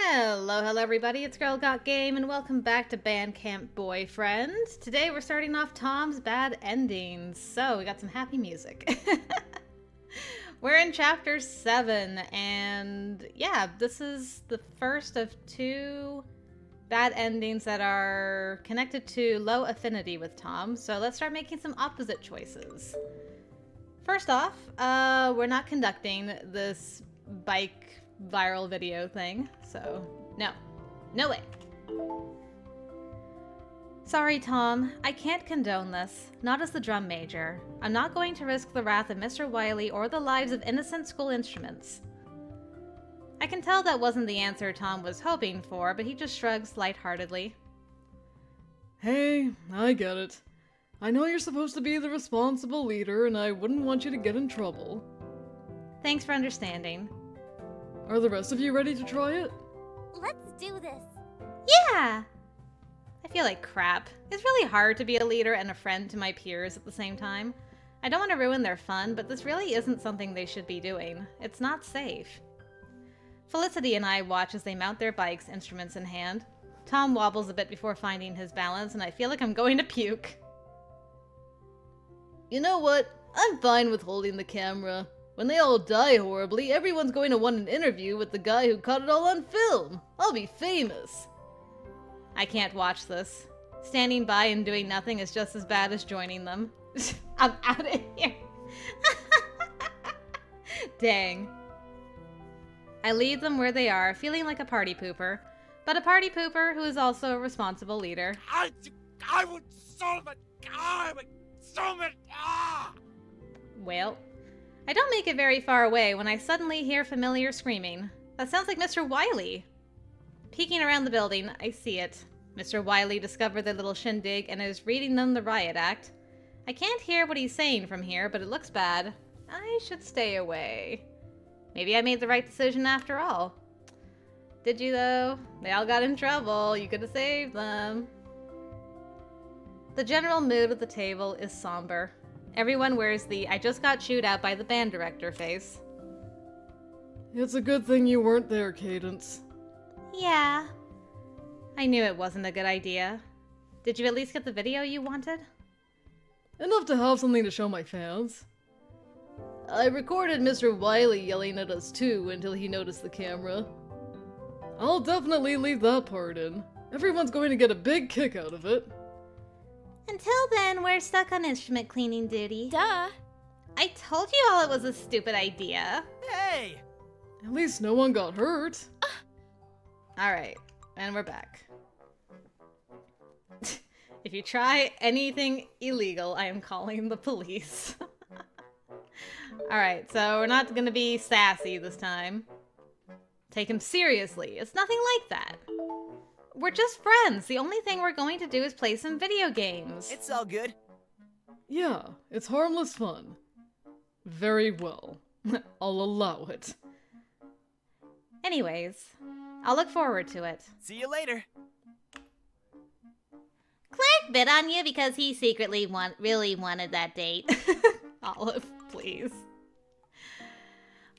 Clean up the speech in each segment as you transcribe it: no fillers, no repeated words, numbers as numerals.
Hello everybody, it's GirlGotGame and welcome back to Camp Boyfriend. Today we're starting off Tom's Bad Endings, so we got some happy music. We're in chapter 7, and yeah, this is the first of 2 bad endings that are connected to low affinity with Tom, so let's start making some opposite choices. First off, we're not conducting this bike viral video thing, so no way. Sorry, Tom, I can't condone this, not as the drum major. I'm not going to risk the wrath of Mr. Wiley or the lives of innocent school instruments. I can tell that wasn't the answer Tom was hoping for, but he just shrugs lightheartedly. Hey, I get it. I know you're supposed to be the responsible leader, and I wouldn't want you to get in trouble. Thanks for understanding. Are the rest of you ready to try it? Let's do this. Yeah! I feel like crap. It's really hard to be a leader and a friend to my peers at the same time. I don't want to ruin their fun, but this really isn't something they should be doing. It's not safe. Felicity and I watch as they mount their bikes, instruments in hand. Tom wobbles a bit before finding his balance, and I feel like I'm going to puke. You know what? I'm fine with holding the camera. When they all die horribly, everyone's going to want an interview with the guy who caught it all on film. I'll be famous. I can't watch this. Standing by and doing nothing is just as bad as joining them. I'm out of here. Dang. I leave them where they are, feeling like a party pooper, but a party pooper who is also a responsible leader. I would solve it. I would solve it. Well, I don't make it very far away when I suddenly hear familiar screaming. That sounds like Mr. Wiley. Peeking around the building, I see it. Mr. Wiley discovered their little shindig and is reading them the riot act. I can't hear what he's saying from here, but it looks bad. I should stay away. Maybe I made the right decision after all. Did you, though? They all got in trouble. You could have saved them. The general mood at the table is somber. Everyone wears the I just got chewed out by the band director face. It's a good thing you weren't there, Cadence. Yeah. I knew it wasn't a good idea. Did you at least get the video you wanted? Enough to have something to show my fans. I recorded Mr. Wiley yelling at us too until he noticed the camera. I'll definitely leave that part in. Everyone's going to get a big kick out of it. Until then, we're stuck on instrument cleaning duty. Duh. I told you all it was a stupid idea. Hey! At least no one got hurt. Alright, and we're back. If you try anything illegal, I am calling the police. Alright, so we're not gonna be sassy this time. Take him seriously. It's nothing like that. We're just friends. The only thing we're going to do is play some video games. It's all good. Yeah, it's harmless fun. Very well. I'll allow it. Anyways, I'll look forward to it. See you later. Clark bit on you because he secretly really wanted that date. Olive, please.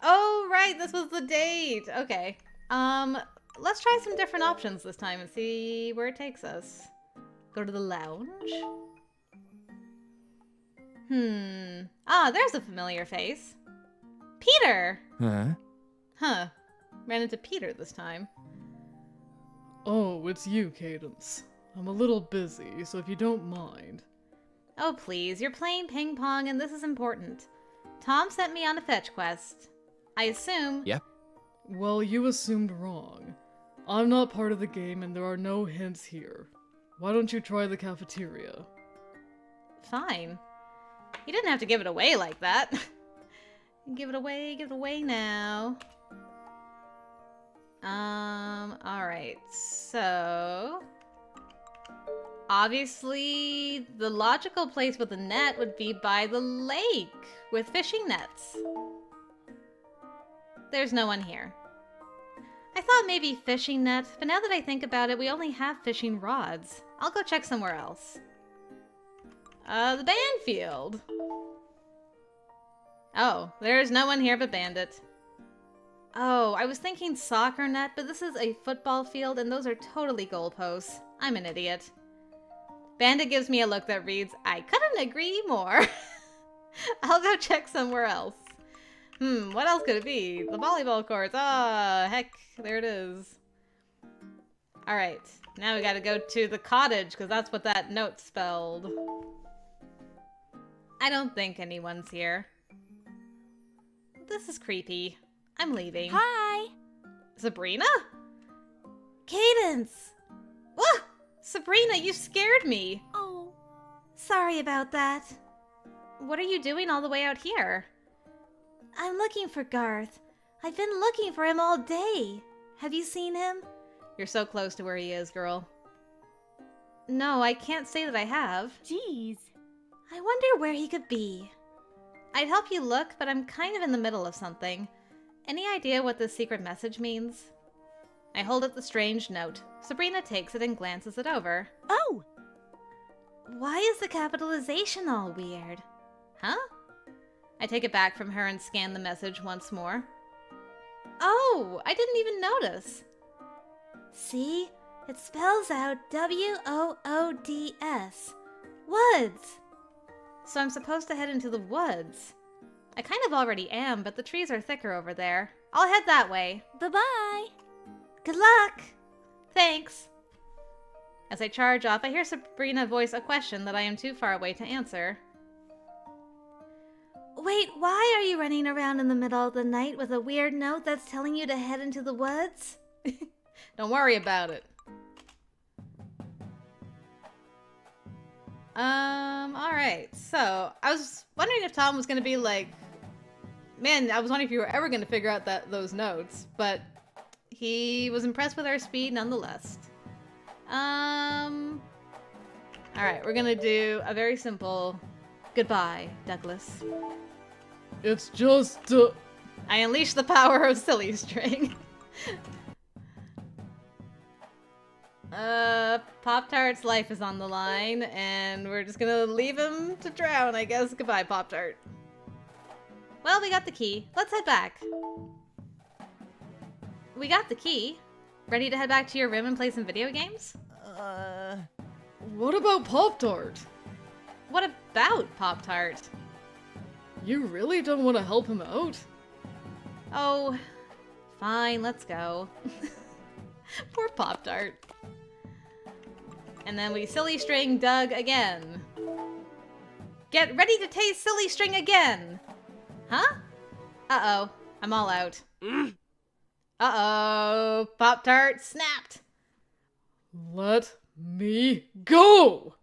Oh, right, this was the date. Okay. Let's try some different options this time and see where it takes us. Go to the lounge. Ah, there's a familiar face. Peter! Huh. Ran into Peter this time. Oh, it's you, Cadence. I'm a little busy, so if you don't mind. Oh, please, you're playing ping pong and this is important. Tom sent me on a fetch quest. I assume... Yep. Well, you assumed wrong. I'm not part of the game and there are no hints here. Why don't you try the cafeteria? Fine. You didn't have to give it away like that. Give it away now. Alright, so... Obviously, the logical place with the net would be by the lake, with fishing nets. There's no one here. I thought maybe fishing net, but now that I think about it, we only have fishing rods. I'll go check somewhere else. The band field. Oh, there's no one here but Bandit. Oh, I was thinking soccer net, but this is a football field and those are totally goalposts. I'm an idiot. Bandit gives me a look that reads, I couldn't agree more. I'll go check somewhere else. What else could it be? The volleyball courts. Ah, heck, there it is. Alright, now we gotta go to the cottage, because that's what that note spelled. I don't think anyone's here. This is creepy. I'm leaving. Hi! Sabrina? Cadence! Ah! Sabrina, you scared me! Oh. Sorry about that. What are you doing all the way out here? I'm looking for Garth. I've been looking for him all day. Have you seen him? You're so close to where he is, girl. No, I can't say that I have. Jeez. I wonder where he could be. I'd help you look, but I'm kind of in the middle of something. Any idea what this secret message means? I hold up the strange note. Sabrina takes it and glances it over. Oh! Why is the capitalization all weird? Huh? I take it back from her and scan the message once more. Oh, I didn't even notice. See? It spells out W-O-O-D-S. Woods! So I'm supposed to head into the woods. I kind of already am, but the trees are thicker over there. I'll head that way. Bye-bye. Good luck! Thanks. As I charge off, I hear Sabrina voice a question that I am too far away to answer. Wait, why are you running around in the middle of the night with a weird note that's telling you to head into the woods? Don't worry about it. Alright, so I was wondering if Tom was gonna be like, man, I was wondering if you were ever gonna figure out those notes, but he was impressed with our speed nonetheless. Alright, we're gonna do a very simple goodbye, Douglas. It's just, I unleash the power of silly string. Pop-Tart's life is on the line, and we're just gonna leave him to drown, I guess. Goodbye, Pop-Tart. Well, we got the key. Let's head back. We got the key. Ready to head back to your room and play some video games? what about Pop-Tart? What about Pop-Tart? You really don't want to help him out? Oh, fine, let's go. Poor Pop-Tart. And then we silly string Doug again. Get ready to taste silly string again! Huh? Uh-oh, I'm all out. Uh-oh, Pop-Tart snapped! Let me go!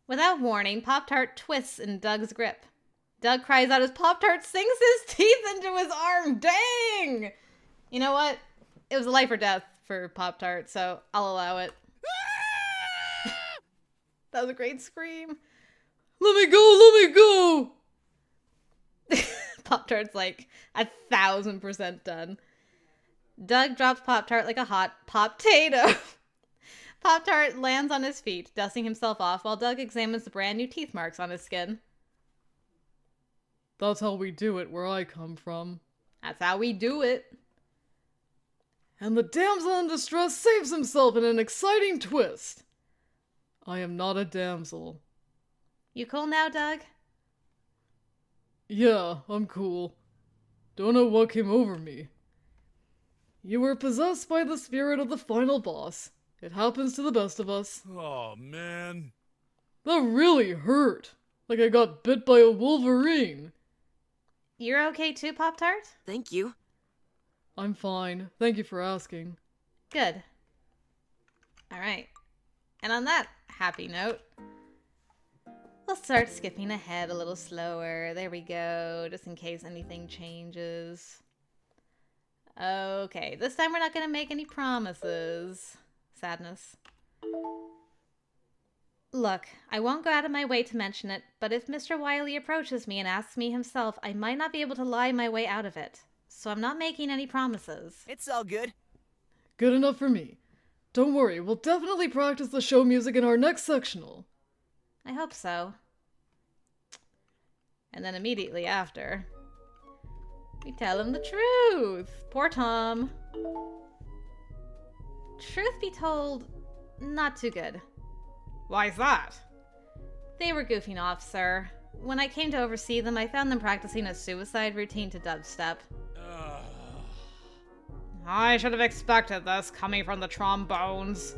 Without warning, Pop-Tart twists in Doug's grip. Doug cries out as Pop-Tart sinks his teeth into his arm. Dang! You know what? It was a life or death for Pop-Tart, so I'll allow it. That was a great scream. Let me go! Pop-Tart's like 1,000% done. Doug drops Pop-Tart like a hot pop-tato. Pop-Tart lands on his feet, dusting himself off while Doug examines the brand new teeth marks on his skin. That's how we do it where I come from. That's how we do it. And the damsel in distress saves himself in an exciting twist. I am not a damsel. You cool now, Doug? Yeah, I'm cool. Don't know what came over me. You were possessed by the spirit of the final boss. It happens to the best of us. Oh, man. That really hurt. Like I got bit by a wolverine. You're okay too, Pop-Tart? Thank you. I'm fine. Thank you for asking. Good. Alright. And on that happy note, we'll start skipping ahead a little slower. There we go, just in case anything changes. Okay, this time we're not going to make any promises. Sadness. Look, I won't go out of my way to mention it, but if Mr. Wiley approaches me and asks me himself, I might not be able to lie my way out of it. So I'm not making any promises. It's all good. Good enough for me. Don't worry, we'll definitely practice the show music in our next sectional. I hope so. And then immediately after. We tell him the truth. Poor Tom. Truth be told, not too good. Why's that? They were goofing off, sir. When I came to oversee them, I found them practicing a suicide routine to dubstep. I should have expected this coming from the trombones.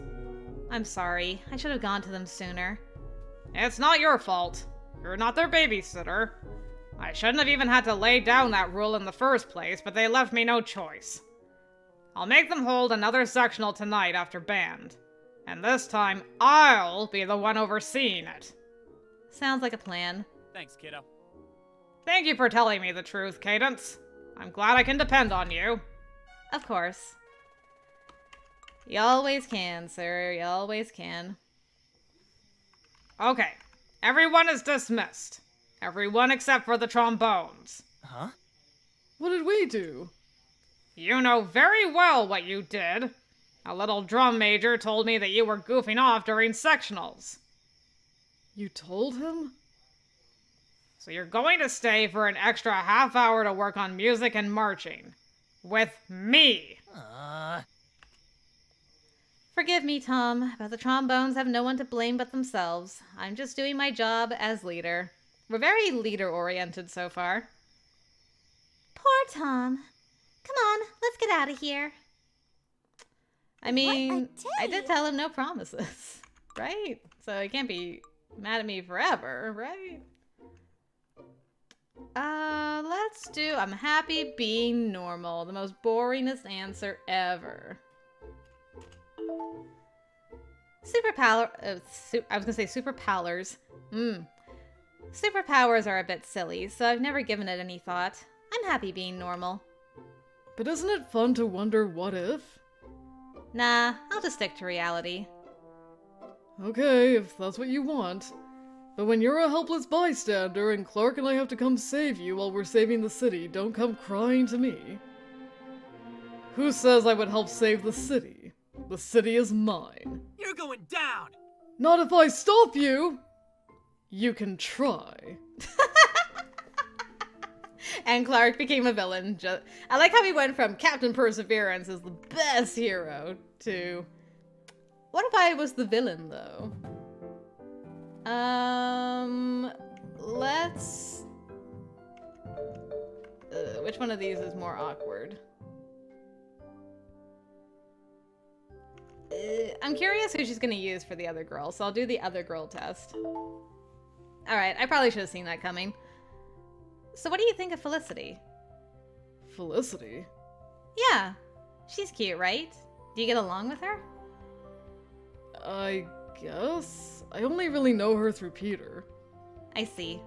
I'm sorry. I should have gone to them sooner. It's not your fault. You're not their babysitter. I shouldn't have even had to lay down that rule in the first place, but they left me no choice. I'll make them hold another sectional tonight after band. And this time, I'll be the one overseeing it. Sounds like a plan. Thanks, kiddo. Thank you for telling me the truth, Cadence. I'm glad I can depend on you. Of course. You always can, sir. You always can. Okay, everyone is dismissed. Everyone except for the trombones. Huh? What did we do? You know very well what you did. A little drum major told me that you were goofing off during sectionals. You told him? So you're going to stay for an extra half hour to work on music and marching. With me. Forgive me, Tom, but the trombones have no one to blame but themselves. I'm just doing my job as leader. We're very leader-oriented so far. Poor Tom. Come on, let's get out of here. I mean, tell I did you. tell him no promises, right? So he can't be mad at me forever, right? Let's do I'm happy being normal. The most boringest answer ever. Superpower. I was gonna say superpowers. Superpowers are a bit silly, so I've never given it any thought. I'm happy being normal. But isn't it fun to wonder what if? Nah, I'll just stick to reality. Okay, if that's what you want. But when you're a helpless bystander and Clark and I have to come save you while we're saving the city, don't come crying to me. Who says I would help save the city? The city is mine. You're going down! Not if I stop you! You can try. And Clark became a villain. I like how he went from Captain Perseverance as the best hero to... What if I was the villain, though? Let's... which one of these is more awkward? I'm curious who she's gonna use for the other girl, so I'll do the other girl test. Alright, I probably should have seen that coming. So what do you think of Felicity? Felicity? Yeah, she's cute, right? Do you get along with her? I guess? I only really know her through Peter. I see.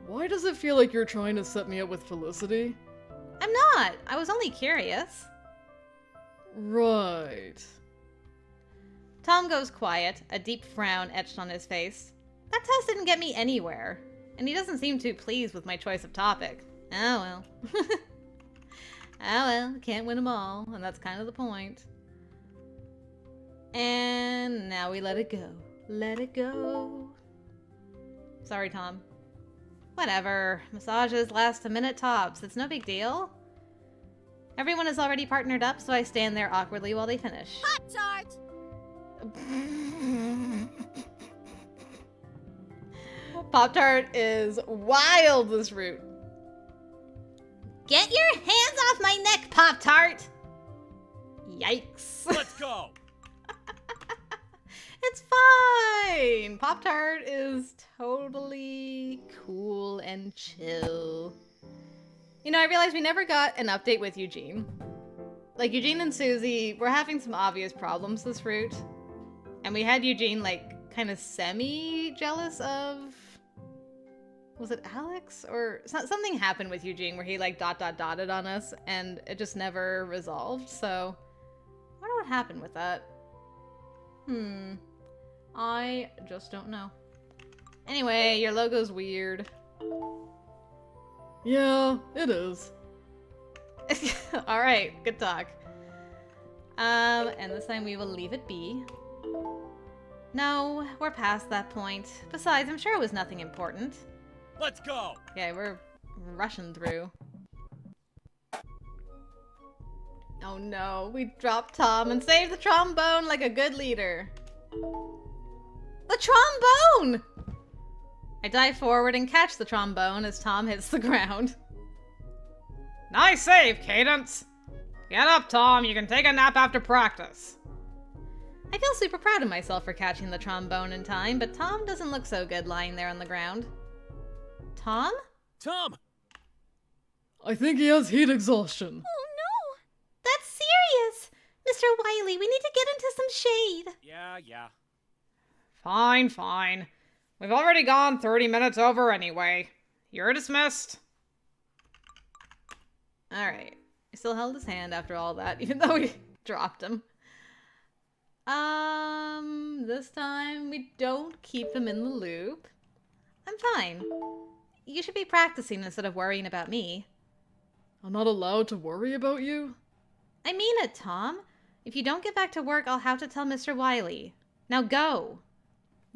Why does it feel like you're trying to set me up with Felicity? I'm not! I was only curious. Right. Tom goes quiet, a deep frown etched on his face. That test didn't get me anywhere, and he doesn't seem too pleased with my choice of topic. Oh well. Oh well, can't win them all, and that's kind of the point. And now we let it go. Let it go. Sorry, Tom. Whatever. Massages last a minute tops. It's no big deal. Everyone is already partnered up, so I stand there awkwardly while they finish. Pop-Tart! Pop-Tart is wild this route. Get your hands off my neck, Pop-Tart! Yikes. Let's go! It's fine! Pop-Tart is totally cool and chill. You know, I realized we never got an update with Eugene. Like, Eugene and Susie were having some obvious problems this route. And we had Eugene, like, kind of semi-jealous of... Was it Alex? Or something happened with Eugene where he, like, dotted on us, and it just never resolved, so... I wonder what happened with that. I just don't know. Anyway, your logo's weird. Yeah, it is. Alright, good talk. And this time we will leave it be. No, we're past that point. Besides, I'm sure it was nothing important. Let's go! Okay, we're rushing through. Oh no, we dropped Tom and saved the trombone like a good leader. The trombone! I dive forward and catch the trombone as Tom hits the ground. Nice save, Cadence! Get up, Tom. You can take a nap after practice. I feel super proud of myself for catching the trombone in time, but Tom doesn't look so good lying there on the ground. Tom? Tom! I think he has heat exhaustion. Oh no! That's serious! Mr. Wiley, we need to get into some shade. Yeah. Fine, fine. We've already gone 30 minutes over anyway. You're dismissed. Alright. I still held his hand after all that, even though we dropped him. This time we don't keep him in the loop. I'm fine. You should be practicing instead of worrying about me. I'm not allowed to worry about you? I mean it, Tom. If you don't get back to work, I'll have to tell Mr. Wiley. Now go.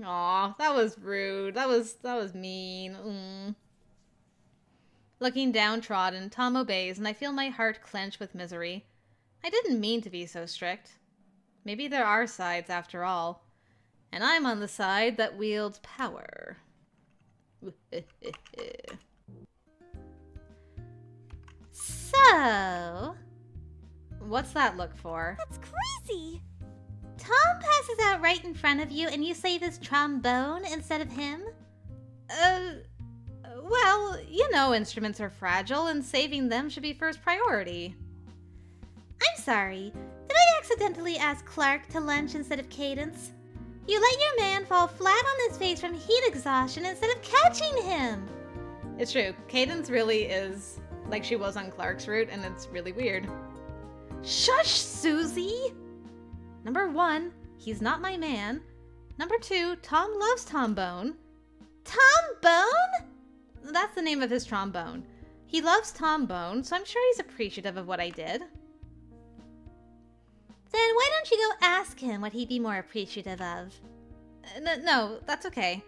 Aw, that was rude. That was mean. Looking downtrodden, Tom obeys, and I feel my heart clench with misery. I didn't mean to be so strict. Maybe there are sides after all. And I'm on the side that wields power. So... What's that look for? That's crazy! Tom passes out right in front of you and you save his trombone instead of him? Well, you know instruments are fragile and saving them should be first priority. I'm sorry. Did I accidentally ask Clark to lunch instead of Cadence? You let your man fall flat on his face from heat exhaustion instead of catching him. It's true. Cadence really is like she was on Clark's route, and it's really weird. Shush, Susie! Number 1, he's not my man. Number 2, Tom loves trombone. Trombone? That's the name of his trombone. He loves trombone, so I'm sure he's appreciative of what I did. Then why don't you go ask him what he'd be more appreciative of? No, that's okay.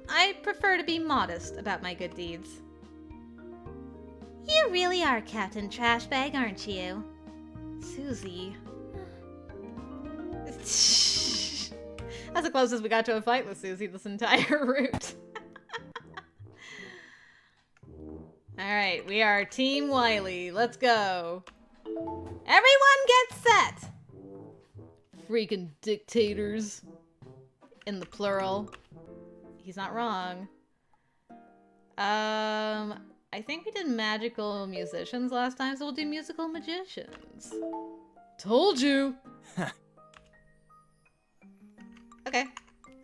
I prefer to be modest about my good deeds. You really are Captain Trashbag, aren't you? Susie. That's the closest we got to a fight with Susie this entire route. Alright, we are Team Wiley. Let's go. Everyone get set! Freaking dictators. In the plural. He's not wrong. I think we did magical musicians last time, so we'll do musical magicians. Told you! Okay.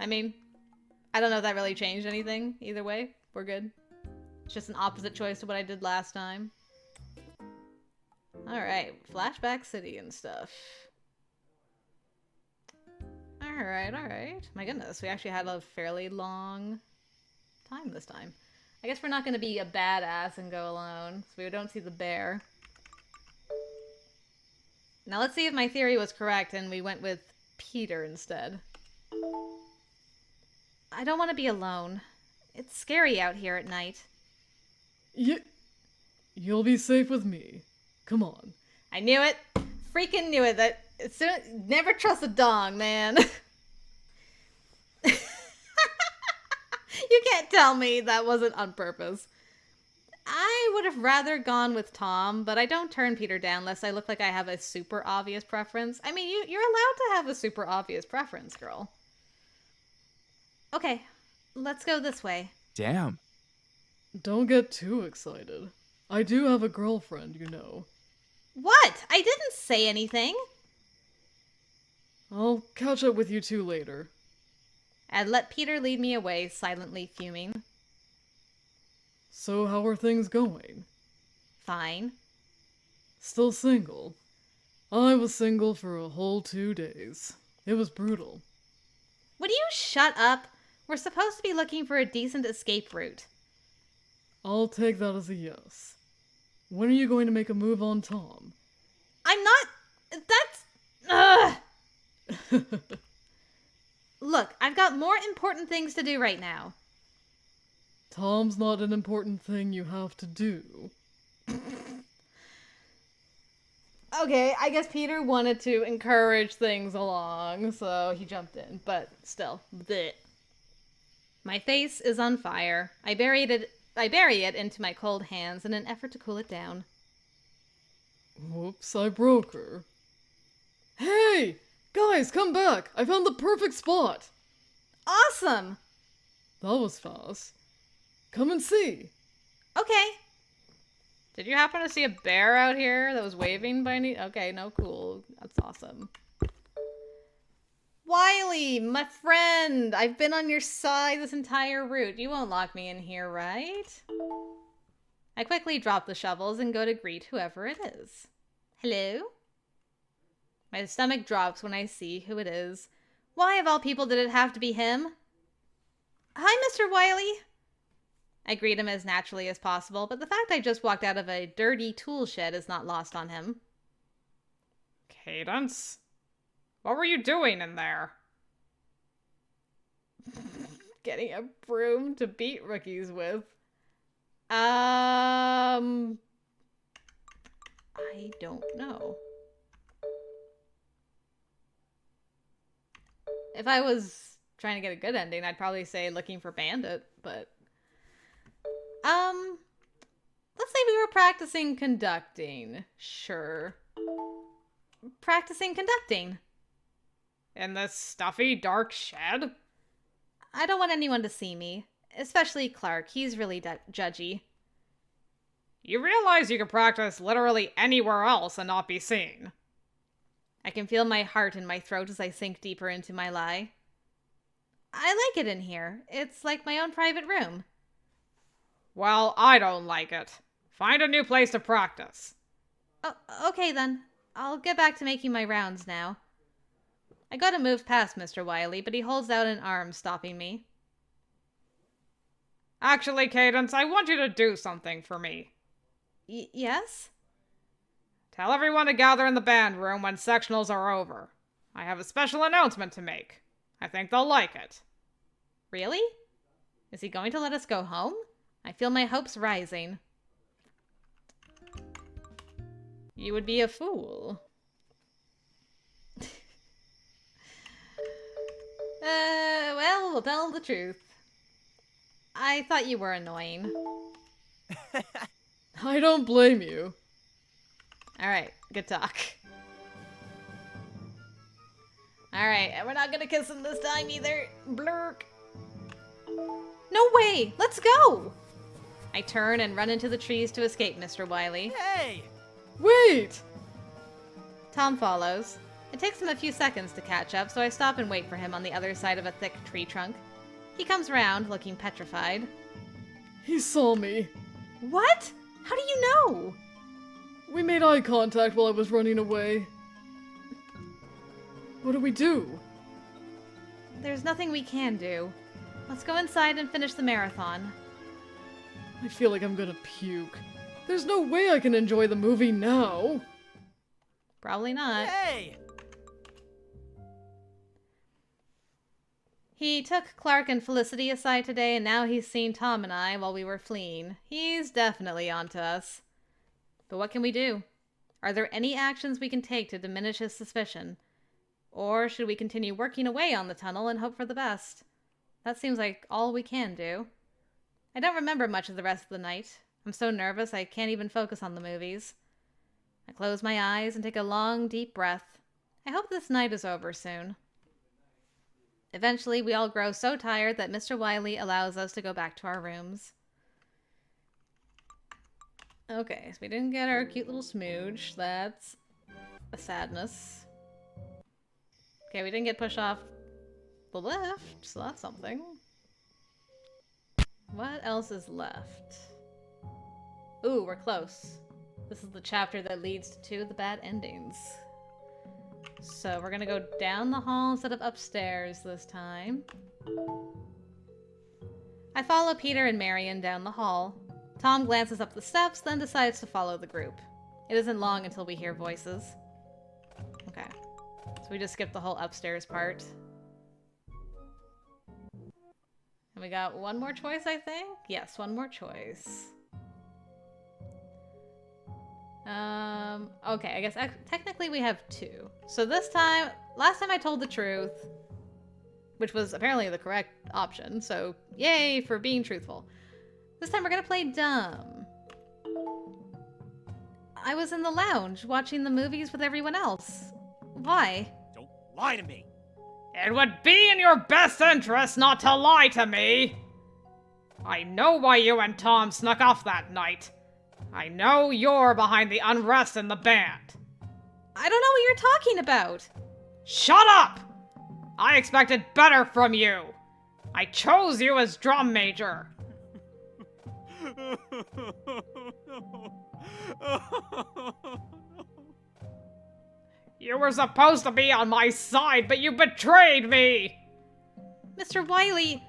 I mean, I don't know if that really changed anything. Either way, we're good. It's just an opposite choice to what I did last time. Alright, Flashback City and stuff. Alright. My goodness, we actually had a fairly long time this time. I guess we're not going to be a badass and go alone, so we don't see the bear. Now let's see if my theory was correct and we went with Peter instead. I don't want to be alone. It's scary out here at night. You'll be safe with me. Come on. I knew it. Freaking knew it. Never trust a dong, man. You can't tell me that wasn't on purpose. I would have rather gone with Tom, but I don't turn Peter down unless I look like I have a super obvious preference. I mean, you're allowed to have a super obvious preference, girl. Okay, let's go this way. Damn. Don't get too excited. I do have a girlfriend, you know. What? I didn't say anything. I'll catch up with you two later. I'd let Peter lead me away, silently fuming. So how are things going? Fine. Still single? I was single for a whole 2 days. It was brutal. Would you shut up? We're supposed to be looking for a decent escape route. I'll take that as a yes. When are you going to make a move on Tom? I'm not... That's... Ugh! Look, I've got more important things to do right now. Tom's not an important thing you have to do. Okay, I guess Peter wanted to encourage things along, so he jumped in, but still, bleh. My face is on fire. I bury it into my cold hands in an effort to cool it down. Whoops, I broke her. Hey! Guys, come back! I found the perfect spot! Awesome! That was fast. Come and see. Okay. Did you happen to see a bear out here that was waving by any? Okay, no, cool. That's awesome. Wiley, my friend! I've been on your side this entire route. You won't lock me in here, right? I quickly drop the shovels and go to greet whoever it is. Hello? My stomach drops when I see who it is. Why, of all people, did it have to be him? Hi, Mr. Wiley. I greet him as naturally as possible, but the fact I just walked out of a dirty tool shed is not lost on him. Cadence? What were you doing in there? Getting a broom to beat rookies with. I don't know. If I was trying to get a good ending, I'd probably say looking for Bandit, but... let's say we were practicing conducting. Sure. Practicing conducting. In this stuffy, dark shed? I don't want anyone to see me. Especially Clark. He's really judgy. You realize you could practice literally anywhere else and not be seen. I can feel my heart in my throat as I sink deeper into my lie. I like it in here. It's like my own private room. Well, I don't like it. Find a new place to practice. Oh, okay then. I'll get back to making my rounds now. I go to move past Mr. Wiley, but he holds out an arm, stopping me. Actually, Cadence, I want you to do something for me. Yes? Tell everyone to gather in the band room when sectionals are over. I have a special announcement to make. I think they'll like it. Really? Is he going to let us go home? I feel my hopes rising. You would be a fool. Well, we'll tell the truth. I thought you were annoying. I don't blame you. Alright, good talk. Alright, and we're not gonna kiss him this time either. Blurk. No way! Let's go! I turn and run into the trees to escape Mr. Wiley. Hey! Wait! Tom follows. It takes him a few seconds to catch up, so I stop and wait for him on the other side of a thick tree trunk. He comes round, looking petrified. He saw me. What? How do you know? We made eye contact while I was running away. What do we do? There's nothing we can do. Let's go inside and finish the marathon. I feel like I'm gonna puke. There's no way I can enjoy the movie now. Probably not. Hey! He took Clark and Felicity aside today, and now he's seen Tom and I while we were fleeing. He's definitely onto us. But what can we do? Are there any actions we can take to diminish his suspicion? Or should we continue working away on the tunnel and hope for the best? That seems like all we can do. I don't remember much of the rest of the night. I'm so nervous I can't even focus on the movies. I close my eyes and take a long, deep breath. I hope this night is over soon. Eventually, we all grow so tired that Mr. Wiley allows us to go back to our rooms. Okay, so we didn't get our cute little smooch. That's a sadness. Okay, we didn't get pushed off the lift, so that's something. What else is left? Ooh, we're close. This is the chapter that leads to the bad endings. So we're gonna go down the hall instead of upstairs this time. I follow Peter and Marion down the hall. Tom glances up the steps, then decides to follow the group. It isn't long until we hear voices. Okay. So we just skipped the whole upstairs part. And We got one more choice, I think? Yes, one more choice. Okay, I guess technically we have two. So this time, last time I told the truth, which was apparently the correct option, so yay for being truthful. This time we're gonna play dumb. I was in the lounge watching the movies with everyone else. Why? Don't lie to me. It would be in your best interest not to lie to me. I know why you and Tom snuck off that night. I know you're behind the unrest in the band. I don't know what you're talking about. Shut up! I expected better from you. I chose you as drum major. You were supposed to be on my side, but you betrayed me! Mr. Wiley!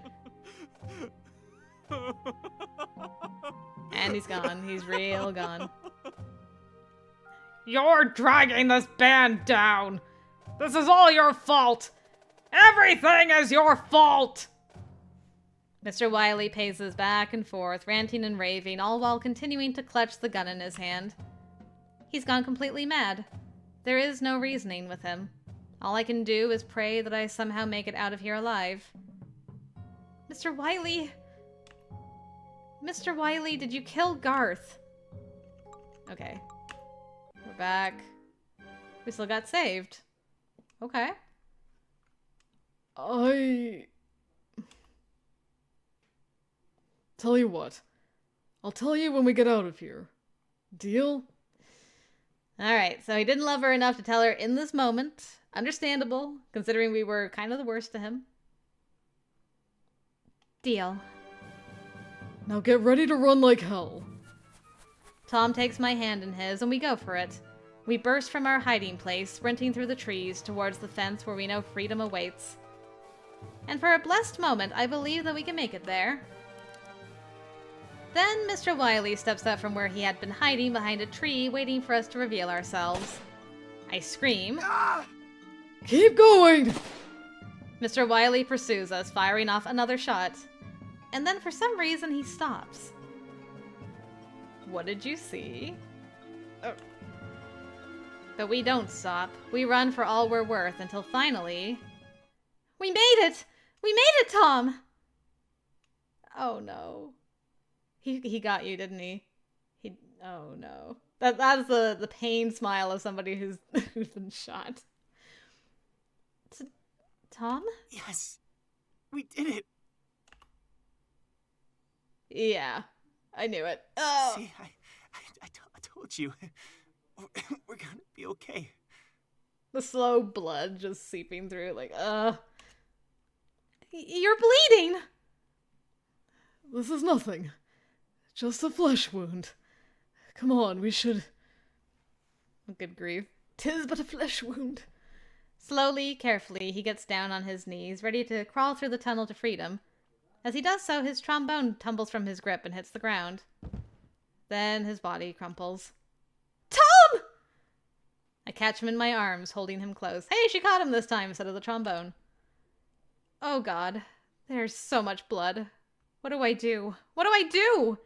And he's gone. He's real gone. You're dragging this band down. This is all your fault. Everything is your fault! Mr. Wiley paces back and forth, ranting and raving, all while continuing to clutch the gun in his hand. He's gone completely mad. There is no reasoning with him. All I can do is pray that I somehow make it out of here alive. Mr. Wiley! Mr. Wiley, did you kill Garth? Okay. We're back. We still got saved. Okay. Tell you what. I'll tell you when we get out of here. Deal? Alright, so he didn't love her enough to tell her in this moment. Understandable, considering we were kind of the worst to him. Deal. Now get ready to run like hell. Tom takes my hand in his, and we go for it. We burst from our hiding place, sprinting through the trees towards the fence where we know freedom awaits. And for a blessed moment, I believe that we can make it there. Then Mr. Wiley steps up from where he had been hiding behind a tree, waiting for us to reveal ourselves. I scream. Keep going! Mr. Wiley pursues us, firing off another shot. And then for some reason he stops. What did you see? But we don't stop. We run for all we're worth until finally... We made it! We made it, Tom! Oh no. He got you, didn't he? Oh no. That's the pain smile of somebody who's been shot. Tom? Yes, we did it. Yeah, I knew it. Oh. See, I told you. We're gonna be okay. The slow blood just seeping through, like, You're bleeding! This is nothing. Just a flesh wound. Come on, we should... Good grief. 'Tis but a flesh wound. Slowly, carefully, he gets down on his knees, ready to crawl through the tunnel to freedom. As he does so, his trombone tumbles from his grip and hits the ground. Then his body crumples. Tom! I catch him in my arms, holding him close. Hey, she caught him this time instead of the trombone. Oh God, there's so much blood. What do I do? What do I do?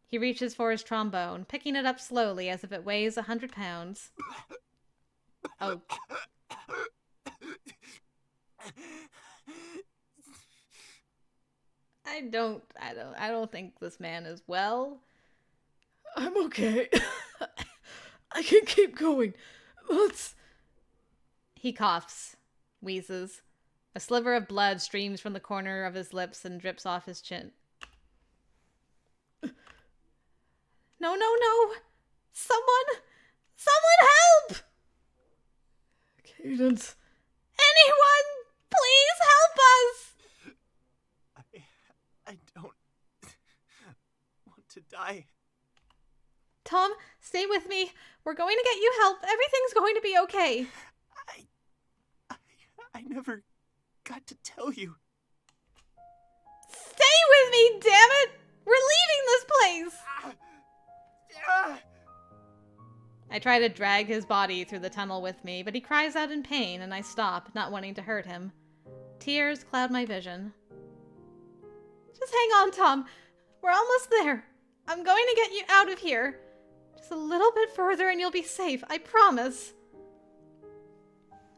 He reaches for his trombone, picking it up slowly as if it weighs 100 pounds. Oh. I don't think this man is well. I'm okay. I can keep going. Let's... He coughs, wheezes. A sliver of blood streams from the corner of his lips and drips off his chin. No, no, no! Someone help! Cadence. Anyone! Please help us! I don't want to die. Tom, stay with me. We're going to get you help. Everything's going to be okay. I never got to tell you. Stay with me, damn it! We're leaving this place! I try to drag his body through the tunnel with me, but he cries out in pain, and I stop, not wanting to hurt him. Tears cloud my vision. Just hang on, Tom. We're almost there. I'm going to get you out of here. Just a little bit further and you'll be safe. I promise.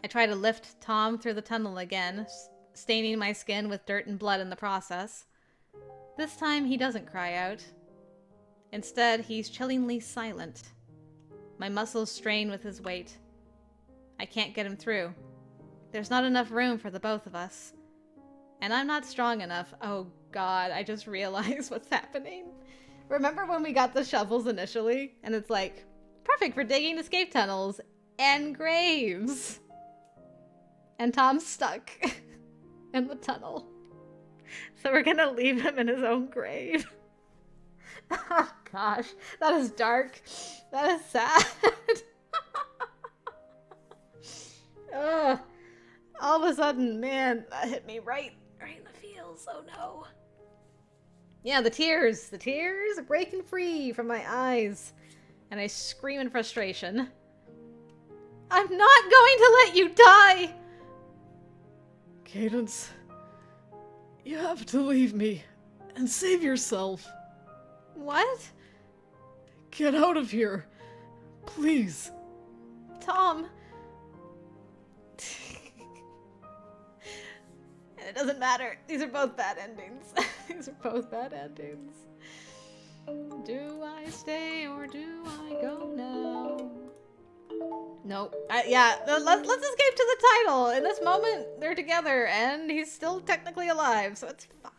I try to lift Tom through the tunnel again, staining my skin with dirt and blood in the process. This time he doesn't cry out. Instead, he's chillingly silent. My muscles strain with his weight. I can't get him through. There's not enough room for the both of us. And I'm not strong enough. Oh god, I just realized what's happening. Remember when we got the shovels initially? And it's like, perfect for digging escape tunnels and graves. And Tom's stuck in the tunnel. So we're gonna leave him in his own grave. Oh gosh, that is dark. That is sad. Ugh. All of a sudden, man, that hit me right in the feels. Oh no. Yeah, the tears are breaking free from my eyes. And I scream in frustration. I'm not going to let you die! Cadence, you have to leave me and save yourself. What? Get out of here, please. Tom. And it doesn't matter. These are both bad endings. These are both bad endings. Do I stay or do I go now? Nope. Yeah, let's escape to the title. In this moment, they're together and he's still technically alive, so it's fine.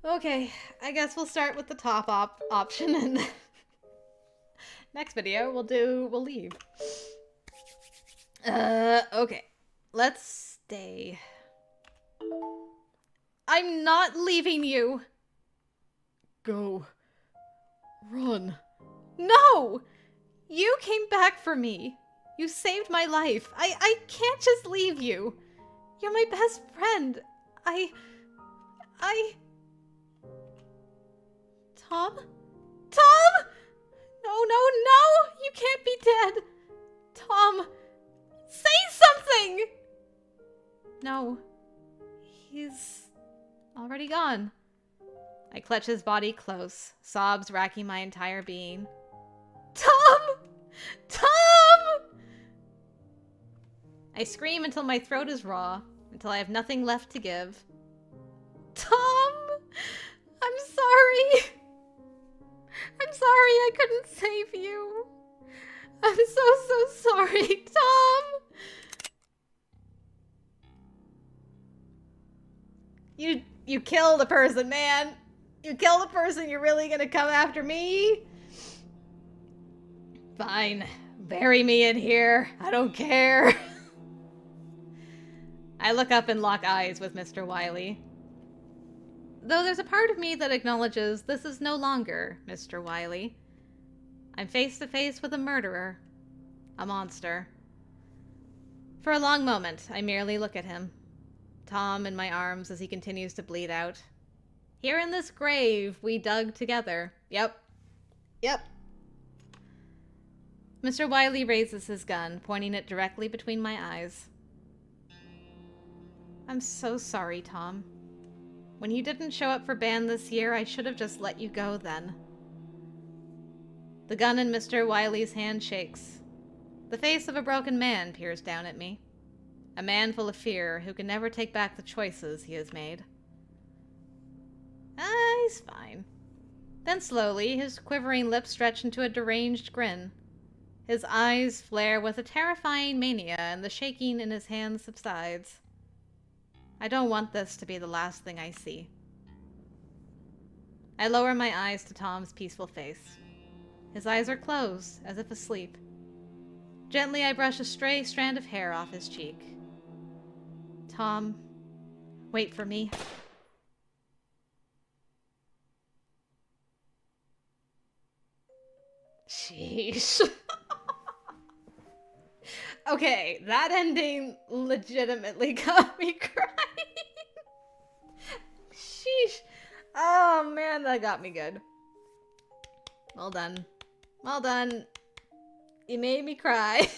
Okay, I guess we'll start with the top option and next video we'll leave. Okay. Let's stay. I'm not leaving you. Go. Run. No! You came back for me. You saved my life. I can't just leave you. You're my best friend. Tom? Tom! No, no, no! You can't be dead. Tom, say something! No. He's already gone. I clutch his body close, sobs racking my entire being. Tom! Tom! I scream until my throat is raw, until I have nothing left to give. Tom! I'm sorry. I'm sorry I couldn't save you. I'm so sorry, Tom! You killed a person, man. You killed a person, you're really gonna come after me? Fine. Bury me in here. I don't care. I look up and lock eyes with Mr. Wiley. Though there's a part of me that acknowledges this is no longer Mr. Wiley. I'm face to face with a murderer. A monster. For a long moment, I merely look at him. Tom in my arms as he continues to bleed out. Here in this grave we dug together. Yep. Mr. Wiley raises his gun, pointing it directly between my eyes. I'm so sorry, Tom. When you didn't show up for band this year, I should have just let you go then. The gun in Mr. Wiley's hand shakes. The face of a broken man peers down at me. A man full of fear who can never take back the choices he has made. He's fine. Then slowly, his quivering lips stretch into a deranged grin. His eyes flare with a terrifying mania, and the shaking in his hands subsides. I don't want this to be the last thing I see. I lower my eyes to Tom's peaceful face. His eyes are closed, as if asleep. Gently, I brush a stray strand of hair off his cheek. Tom, wait for me. Sheesh. Okay, that ending legitimately got me crying. Sheesh. Oh man, that got me good. Well done. Well done. You made me cry.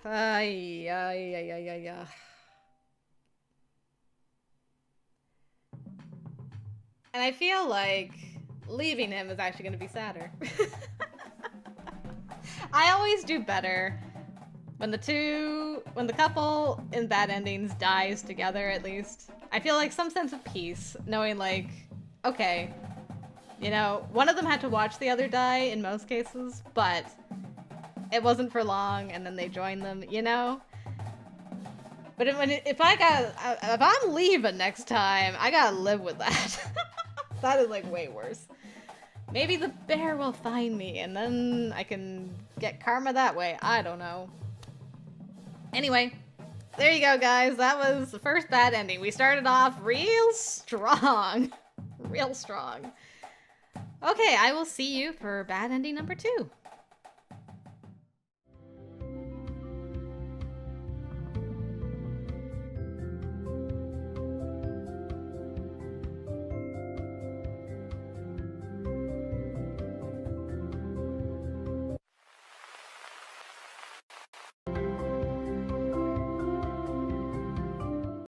Ay, ay, ay, ay, ay, ay. And I feel like leaving him is actually going to be sadder. I always do better when the couple in bad endings dies together, at least. I feel like some sense of peace, knowing like, okay, you know, one of them had to watch the other die in most cases, but it wasn't for long, and then they joined them, you know? But if I'm leaving next time, I gotta live with that. That is like way worse. Maybe the bear will find me, and then I can get karma that way. I don't know. Anyway, there you go, guys. That was the first bad ending. We started off real strong. Real strong. Okay, I will see you for bad ending number 2.